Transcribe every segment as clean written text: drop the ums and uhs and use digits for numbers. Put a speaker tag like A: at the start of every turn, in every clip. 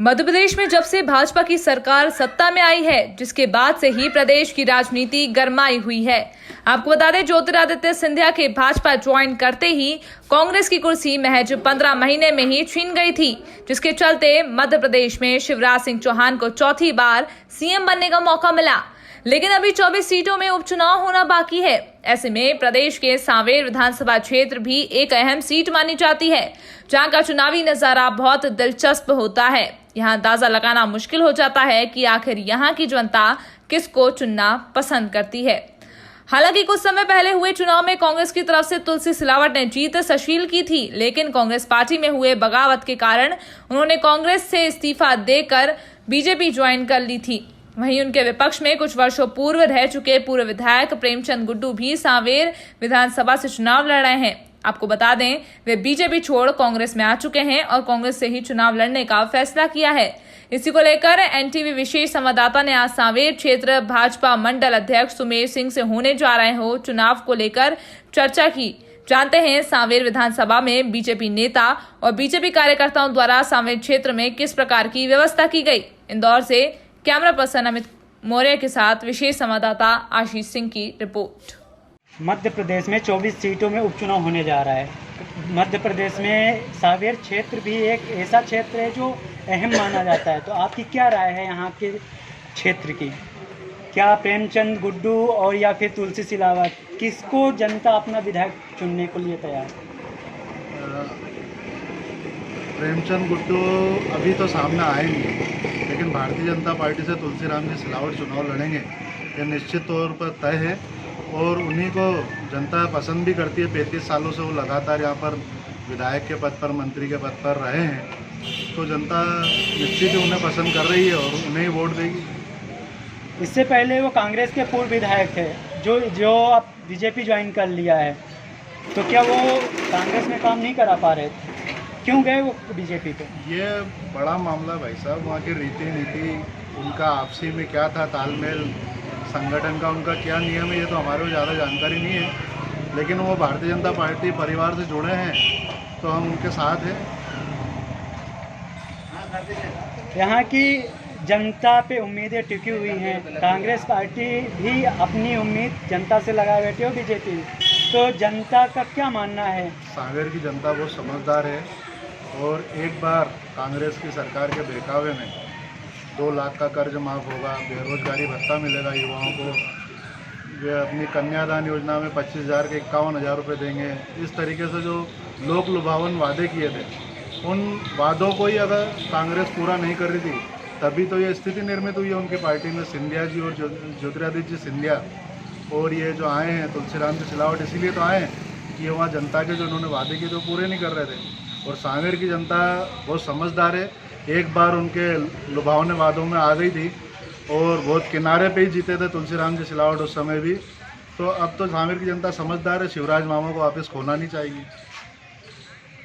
A: मध्य प्रदेश में जब से भाजपा की सरकार सत्ता में आई है, जिसके बाद से ही प्रदेश की राजनीति गरमाई हुई है। आपको बता दें, ज्योतिरादित्य सिंधिया के भाजपा ज्वाइन करते ही कांग्रेस की कुर्सी महज 15 महीने में ही छीन गई थी, जिसके चलते मध्य प्रदेश में शिवराज सिंह चौहान को चौथी बार सीएम बनने का मौका मिला। लेकिन अभी 24 सीटों में उपचुनाव होना बाकी है। ऐसे में प्रदेश के सांवेर विधानसभा क्षेत्र भी एक अहम सीट मानी जाती है, जहां का चुनावी नजारा बहुत दिलचस्प होता है। यहां अंदाजा लगाना मुश्किल हो जाता है कि आखिर यहां की जनता किसको चुनना पसंद करती है। हालांकि कुछ समय पहले हुए चुनाव में कांग्रेस की तरफ से तुलसी सिलावट ने जीत सशील की थी, लेकिन कांग्रेस पार्टी में हुए बगावत के कारण उन्होंने कांग्रेस से इस्तीफा देकर बीजेपी ज्वाइन कर ली थी। वहीं उनके विपक्ष में कुछ वर्षों पूर्व रह चुके पूर्व विधायक प्रेमचंद गुड्डू भी सांवेर विधानसभा से चुनाव लड़ रहे हैं। आपको बता दें, वे बीजेपी छोड़ कांग्रेस में आ चुके हैं और कांग्रेस से ही चुनाव लड़ने का फैसला किया है। इसी को लेकर एनटीवी विशेष संवाददाता ने आज सांवेर क्षेत्र भाजपा मंडल अध्यक्ष सुमेर सिंह से होने जा रहे हो चुनाव को लेकर चर्चा की। जानते हैं सांवेर विधानसभा में बीजेपी नेता और बीजेपी कार्यकर्ताओं द्वारा सांवेर क्षेत्र में किस प्रकार की व्यवस्था की गई। इंदौर से कैमरा पर्सन अमित मौर्य के साथ विशेष संवाददाता आशीष सिंह की रिपोर्ट।
B: मध्य प्रदेश में 24 सीटों में उपचुनाव होने जा रहा है। मध्य प्रदेश में सांवेर क्षेत्र भी एक ऐसा क्षेत्र है जो अहम माना जाता है, तो आपकी क्या राय है यहाँ के क्षेत्र की? क्या प्रेमचंद गुड्डू और या फिर तुलसी सिलावट, किसको जनता अपना विधायक चुनने को लिए तैयार है?
C: प्रेमचंद गुड्डू अभी तो सामने आए नहीं, लेकिन भारतीय जनता पार्टी से तुलसीराम जी सिलावट चुनाव लड़ेंगे, ये निश्चित तौर पर तय है और उन्हीं को जनता पसंद भी करती है। 35 सालों से वो लगातार यहाँ पर विधायक के पद पर, मंत्री के पद पर रहे हैं, तो जनता निश्चित ही उन्हें पसंद कर रही है और उन्हें ही वोट देगी।
B: इससे पहले वो कांग्रेस के पूर्व विधायक थे, जो अब बीजेपी ज्वाइन कर लिया है, तो क्या वो कांग्रेस में काम नहीं करा पा रहे थे? क्यों गए वो बीजेपी पे? ये
C: बड़ा मामला भाई साहब, वहाँ की रीति नीति, उनका आपसी में क्या था तालमेल, संगठन का उनका क्या नियम है, ये तो हमारे को ज़्यादा जानकारी नहीं है। लेकिन वो भारतीय जनता पार्टी परिवार से जुड़े हैं, तो हम उनके साथ हैं।
B: यहाँ की जनता पे उम्मीदें टिकी हुई हैं। कांग्रेस पार्टी भी अपनी उम्मीद जनता से लगाए बैठे हो, बीजेपी, तो जनता का क्या मानना है?
C: सांवेर की जनता बहुत समझदार है और एक बार कांग्रेस की सरकार के बहकावे में 2 लाख का कर्ज माफ़ होगा, बेरोजगारी भत्ता मिलेगा युवाओं को, वे अपनी कन्यादान योजना में 25,000 के 51,000 रुपये देंगे। इस तरीके से जो लोक लुभावन वादे किए थे, उन वादों को ही अगर कांग्रेस पूरा नहीं कर रही थी, तभी तो ये स्थिति निर्मित हुई है उनकी पार्टी में। सिंधिया जी और ज्योतिरादित्य जी सिंधिया और ये जो आए हैं तुलसीराम जी सिलावट, इसीलिए तो आए हैं कि वहाँ जनता के जो उन्होंने वादे किए तो पूरे नहीं कर रहे थे। और सांवेर की जनता बहुत समझदार है, एक बार उनके लुभावने वादों में आ गई थी और बहुत किनारे पे ही जीते थे तुलसीराम जी सिलावट उस समय भी। तो अब तो सांवेर की जनता समझदार है, शिवराज मामा को वापस खोना नहीं चाहिए।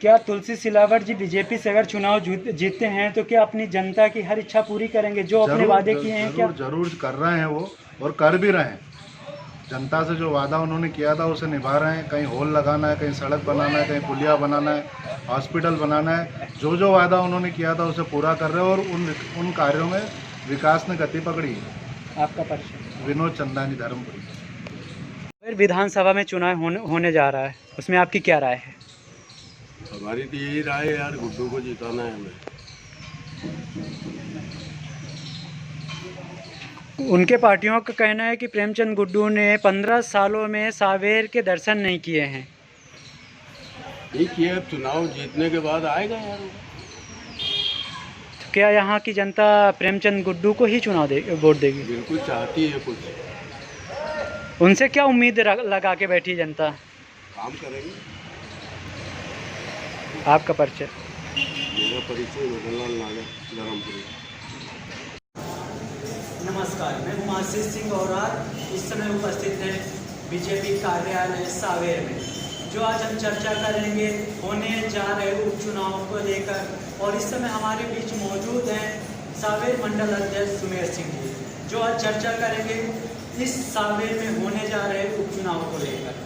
B: क्या तुलसी सिलावट जी बीजेपी से अगर चुनाव जीतते हैं तो क्या अपनी जनता की हर इच्छा पूरी करेंगे जो अपने वादे किए हैं? क्या
C: जरूर कर रहे हैं वो, और कर भी रहे हैं। जनता से जो वादा उन्होंने किया था उसे निभा रहे हैं। कहीं होल लगाना है, कहीं सड़क बनाना है, कहीं पुलिया बनाना है, हॉस्पिटल बनाना है, जो वादा उन्होंने किया था उसे पूरा कर रहे हैं और उन कार्यों में विकास ने गति पकड़ी है।
B: आपका परिचय?
C: विनोद चंदानी, धर्मपुरी।
B: फिर विधानसभा में चुनाव होने जा रहा है, उसमें आपकी क्या राय है?
D: हमारी तो यही राय है यार, गुड्डू को जिताना है हमें।
B: उनके पार्टियों का कहना है कि प्रेमचंद गुड्डू ने 15 सालों में सांवेर के दर्शन नहीं किए हैं।
D: ठीक है, अब चुनाव जीतने के बाद आएगा यार।
B: तो क्या यहाँ की जनता प्रेमचंद गुड्डू को ही वोट देगी?
D: बिल्कुल चाहती है कुछ।
B: उनसे क्या उम्मीद लगा के बैठी जनता?
D: काम करेंगे।
B: आपका परिचय?
D: मेरा परिचय रतनलाल नागर, धर्मपुरी।
B: नमस्कार, मैं हूं आशीष सिंह और इस समय उपस्थित है बीजेपी कार्यालय सांवेर में, जो आज हम चर्चा करेंगे होने जा रहे उपचुनाव को लेकर। और इस समय हमारे बीच मौजूद हैं सांवेर मंडल अध्यक्ष सुमेर सिंह जी, जो आज चर्चा करेंगे इस सांवेर में होने जा रहे उपचुनाव को लेकर।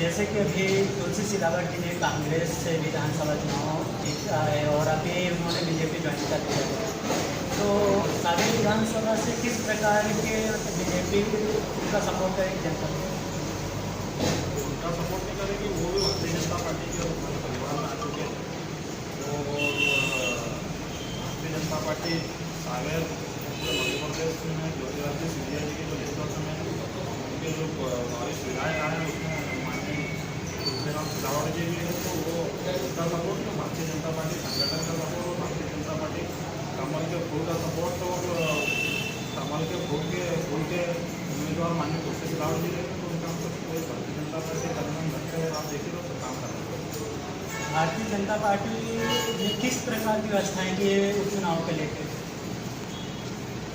B: जैसे कि अभी तुलसी सिलावट जी ने कांग्रेस से विधानसभा चुनाव जीता है और अभी उन्होंने बीजेपी ज्वाइन कर दिया है, तो सागर विधानसभा से किस प्रकार के बीजेपी का सपोर्ट करेगी जनता?
C: उनका सपोर्ट नहीं करेगी, वो भी भारतीय जनता पार्टी के परिवार में आ चुके हैं। तो भारतीय जनता पार्टी सागर मध्य प्रदेश में ज्योतिरादित्य सिंधिया जी के जो नेतृत्व में उनके जो वरिष्ठ विधायक आए हैं उसमें माननीय तुलसीराम सिलावट जी भी है, तो वो उनका सपोर्ट तो भारतीय जनता पार्टी संगठन का सपोर्ट और भारतीय जनता पार्टी कमल के फूल का सपोर्ट और कमल के फूल के उम्मीदवार माननीय तुलसी सिलावट जी रहेंगे, तो उनका कोई भारतीय जनता पार्टी कदम रखते हुए आप देखिए तो काम कर रहे हैं।
B: भारतीय जनता पार्टी ने किस प्रकार की व्यवस्थाएं की है उपचुनाव के लेकर?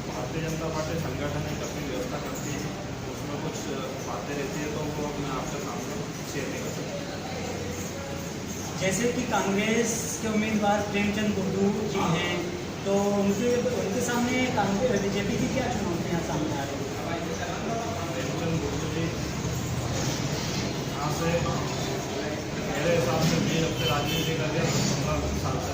C: भारतीय जनता पार्टी संगठन एक अपनी व्यवस्था करती है, उसमें कुछ बातें रहती है तो वो मैं आपके सामने शेयर नहीं कर सकता।
B: जैसे कि कांग्रेस के उम्मीदवार प्रेमचंद गुड्डू जी हैं, तो उनके सामने कांग्रेस बीजेपी की क्या चुनौतियाँ सामने आ रही हैं?
C: प्रेमचंद गुड्डू जी यहाँ से मेरे हिसाब से भी जब से राजनीति कर रहे 15 साल से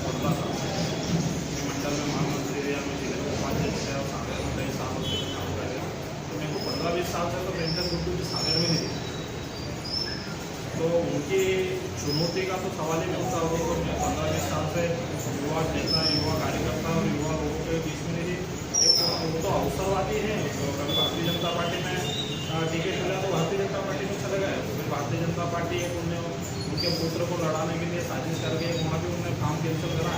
C: मंडल में महामंत्री या मैं जिले में उपाध्यक्ष है और सागर में कई सालों से काम कर रहे हैं, तो मेरे को 15-20 साल से तो प्रेमचंद गुड्डू जी सागर में नहीं दिखे, तो उनकी चुनौती का तो सवाल ही नहीं होता। वो तो 15-20 साल से युवा नेता, युवा कार्यकर्ता और युवा लोगों के बीच में नहीं, एक वो तो अवसरवादी है, तो कभी भारतीय जनता पार्टी में टिकट मिला तो भारतीय जनता पार्टी में चले गए, तो फिर भारतीय जनता पार्टी एक उनके पुत्र को लड़ाने के लिए साजिश करके वहाँ भी उन्होंने काम कैंसिल करा,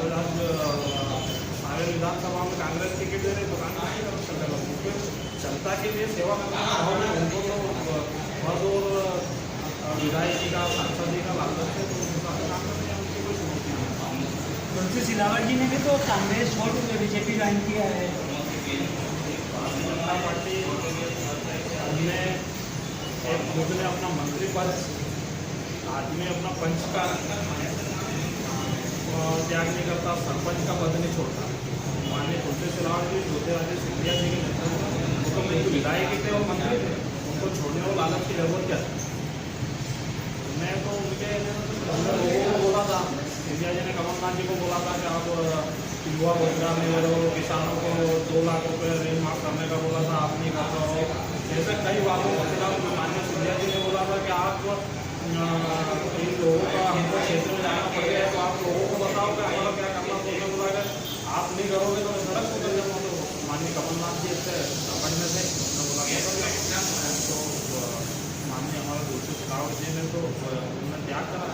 C: और आज सारे विधानसभा में कांग्रेस टिकट दे रहे तो कांग्रेस की तरफ चले गए, क्योंकि जनता के लिए सेवा करने का भाव है उनको, तो पद और विधायकी का सांसदी का लालच है, तो उनका काम करने उनकी कोई चुनौती नहीं है।
B: तुलसी सिलावट जी ने भी तो कांग्रेस छोड़ के बीजेपी ज्वाइन किया है।
C: भारतीय जनता पार्टी ने एक खुद ने अपना मंत्री पद आदमी अपना पंच का त्याग नहीं करता, सरपंच का पद नहीं छोड़ता। माननीय तुलसी सिलावट जी ज्योतिरादित्य सिंधिया जी के नेतृत्व में वो तो बिल्कुल विधायक थे और मंत्री थे, उनको छोड़ने और लालच की जरूरत क्या थी? मैं तो उनके लोगों को बोला था, सिंधिया जी ने कमलनाथ जी को बोला था कि आप युवा रोजगार नहीं दे रहे हो, किसानों को 2 लाख रुपये ऋण माफ करने का बोला था, आप नहीं कर रहे हो, ऐसे कई बातों के खिलाफ माननीय सिंधिया जी ने बोला था कि आप इन लोगों का हमको क्षेत्र में जाना पड़ेगा, तो आप लोगों को बताओ कि हमारा क्या करना, तो उन्होंने बोला कि आप नहीं करोगे तो मैं सड़क को कर जाऊँगा। तो माननीय कमलनाथ जी इससे समझने थे, उन्होंने बोला तो माननीय हमारे तुलसी सिलावट जी ने तो उन्होंने त्याग करा।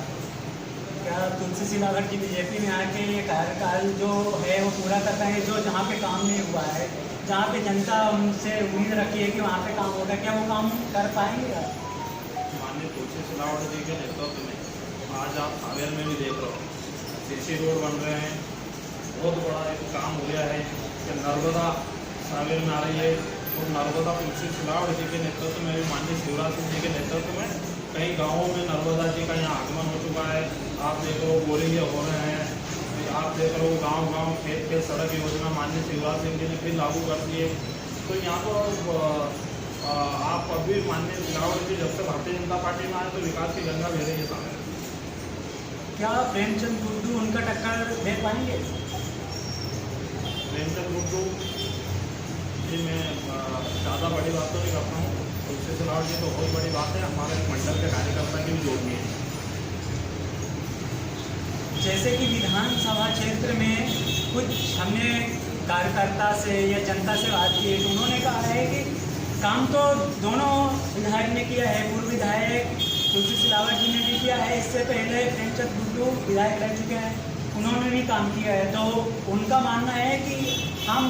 B: क्या तुलसी सिलावट जी बीजेपी में आके ये कार्यकाल जो है वो पूरा कर पाएंगे, जो जहाँ पे काम नहीं हुआ है, जहाँ पे जनता उनसे उम्मीद रखी है कि वहाँ पे काम होगा, क्या वो काम कर पाएंगे?
C: माननीय तुलसी सिलावट जी के नेतृत्व में आज आप सावेर में भी देख रहे हो, सीसी रोड बन रहे हैं, बहुत बड़ा एक काम हो गया है कि नर्मदा सावेर में आ रही है, और नर्मदा तुलसी सिलावट जी के नेतृत्व में भी माननीय शिवराज सिंह जी के नेतृत्व में कई गाँवों में नर्मदा जी का यहाँ आगमन हो चुका है। आप देख रहे हो बोरिंग हो रहे हैं, आप देख रहे हो गाँव खेत खेत सड़क योजना माननीय शिवराज सिंह जी ने फिर लागू कर दी है। तो यहाँ तो आप अभी माननीय सिलावट जी जब से भारतीय जनता पार्टी में आए तो विकास की गंगा बह रही है सामने।
B: क्या प्रेमचंद गुड्डू उनका टक्कर दे पाएंगे?
C: प्रेमचंद गुड्डू जी मैं ज़्यादा बड़ी बात तो नहीं करता हूँ, तुलसी सिलावट जी तो बहुत बड़ी बात है, हमारे मंडल के कार्यकर्ता की भी जोड़नी है।
B: जैसे कि विधानसभा क्षेत्र में कुछ हमने कार्यकर्ता से या जनता से बात की है, तो उन्होंने कहा है कि काम तो दोनों विधायक ने किया है, पूर्व विधायक तुलसी सिलावट जी ने भी किया है, इससे पहले प्रेमचंद गुड्डू विधायक रह चुके हैं, उन्होंने भी काम किया है। तो उनका मानना है कि हम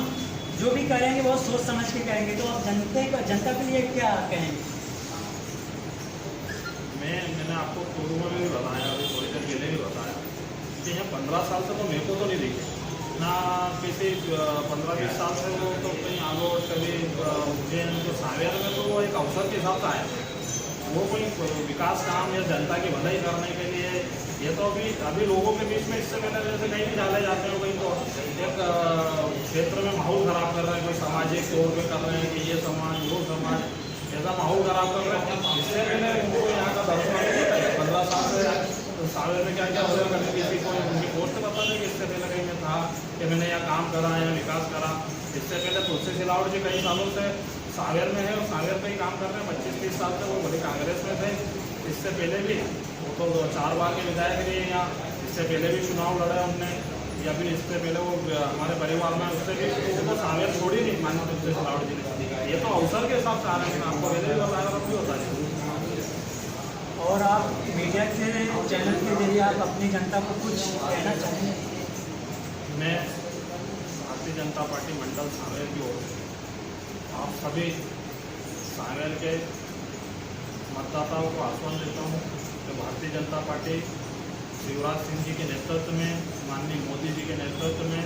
B: जो भी करेंगे वो सोच समझ के करेंगे। तो आप जनता के लिए क्या कहेंगे?
C: मैंने आपको पूर्व में भी बताया, अभी थोड़ी देर पहले भी बताया कि यहाँ 15 साल से तो मेरे को तो नहीं दिखे ना, किसी 15-20 साल से वो तो कहीं आलोट कभी उज्जैन तो सावेर में तो वो एक अवसर के हिसाब से आए थे, वो कोई विकास काम या जनता की भलाई करने के लिए ये तो अभी लोगों के बीच में इससे पहले जैसे कहीं भी डाले जाते हैं, कहीं तो एक क्षेत्र में माहौल खराब कर रहे हैं, कोई सामाजिक तौर पे कर रहे हैं कि ये समाज वो समाज, ऐसा माहौल खराब कर रहे हैं। इससे पहले उनको यहाँ का दर्शन
E: सावेर में क्या क्या होगा, कभी किसी को उनकी पोस्ट बता दें कि इससे पहले कहीं मैं था कि मैंने यहाँ काम करा या विकास करा। इससे पहले तुलसी सिलावट जी कई सालों से सावेर में है और सावेर में ही काम कर रहे हैं, 25-30 साल से वो बड़ी कांग्रेस में थे। इससे पहले भी वो तो 4 बार के विधायक रहे यहाँ, इससे पहले भी चुनाव लड़ा उनने, या फिर इससे पहले वो हमारे परिवार में उससे भी तो वो सावेर छोड़ी नहीं मानना तुलसी सिलावट जी ने। ये तो अवसर के हिसाब से आ रहे हैं, आपको पहले भी बताया था, भी होता है।
B: और आप मीडिया के चैनल के जरिए आप अपनी जनता को कुछ कहना चाहेंगे?
E: मैं भारतीय जनता पार्टी मंडल सावेर की ओर से आप सभी सावेर के मतदाताओं को आह्वान देता हूँ कि भारतीय जनता पार्टी शिवराज सिंह जी के नेतृत्व में, माननीय मोदी जी के नेतृत्व में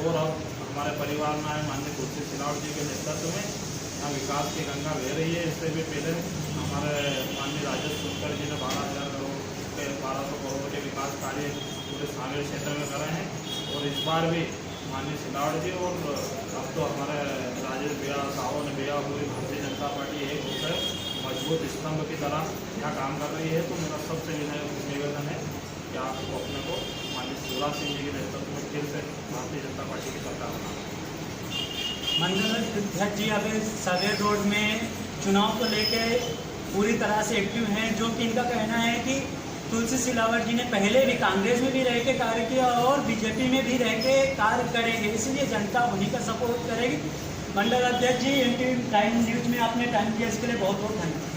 E: और अब हमारे परिवार में आए माननीय तुलसी सिलावट जी के नेतृत्व में यहाँ विकास की गंगा बह रही है। इससे भी पहले हमारे माननीय राजेश सुनकर जी ने 12,000 करोड़ के 1200 करोड़ के विकास कार्य पूरे सावेर क्षेत्र में करे हैं और इस बार भी माननीय सिलावट जी और अब तो हमारे राजेश भैया, साहू ने भैया, पूरी भारतीय जनता पार्टी एक होकर मजबूत स्तंभ की तरह यहाँ काम कर रही है। तो मेरा सबसे निवेदन है कि आप अपने को माननीय शिवराज सिंह जी के नेतृत्व में फिर से भारतीय जनता पार्टी की सरकार बनाना।
B: मंडल अध्यक्ष जी अभी सावेर रोड में चुनाव को लेकर पूरी तरह से एक्टिव हैं, जो कि इनका कहना है कि तुलसी सिलावट जी ने पहले भी कांग्रेस में भी रह के कार्य किया और बीजेपी में भी रह के कार्य करेंगे, इसलिए जनता उन्हीं का सपोर्ट करेगी। मंडल अध्यक्ष जी, NTV प्राइम न्यूज़ में आपने टाइम दिया, इसके लिए बहुत बहुत धन्यवाद।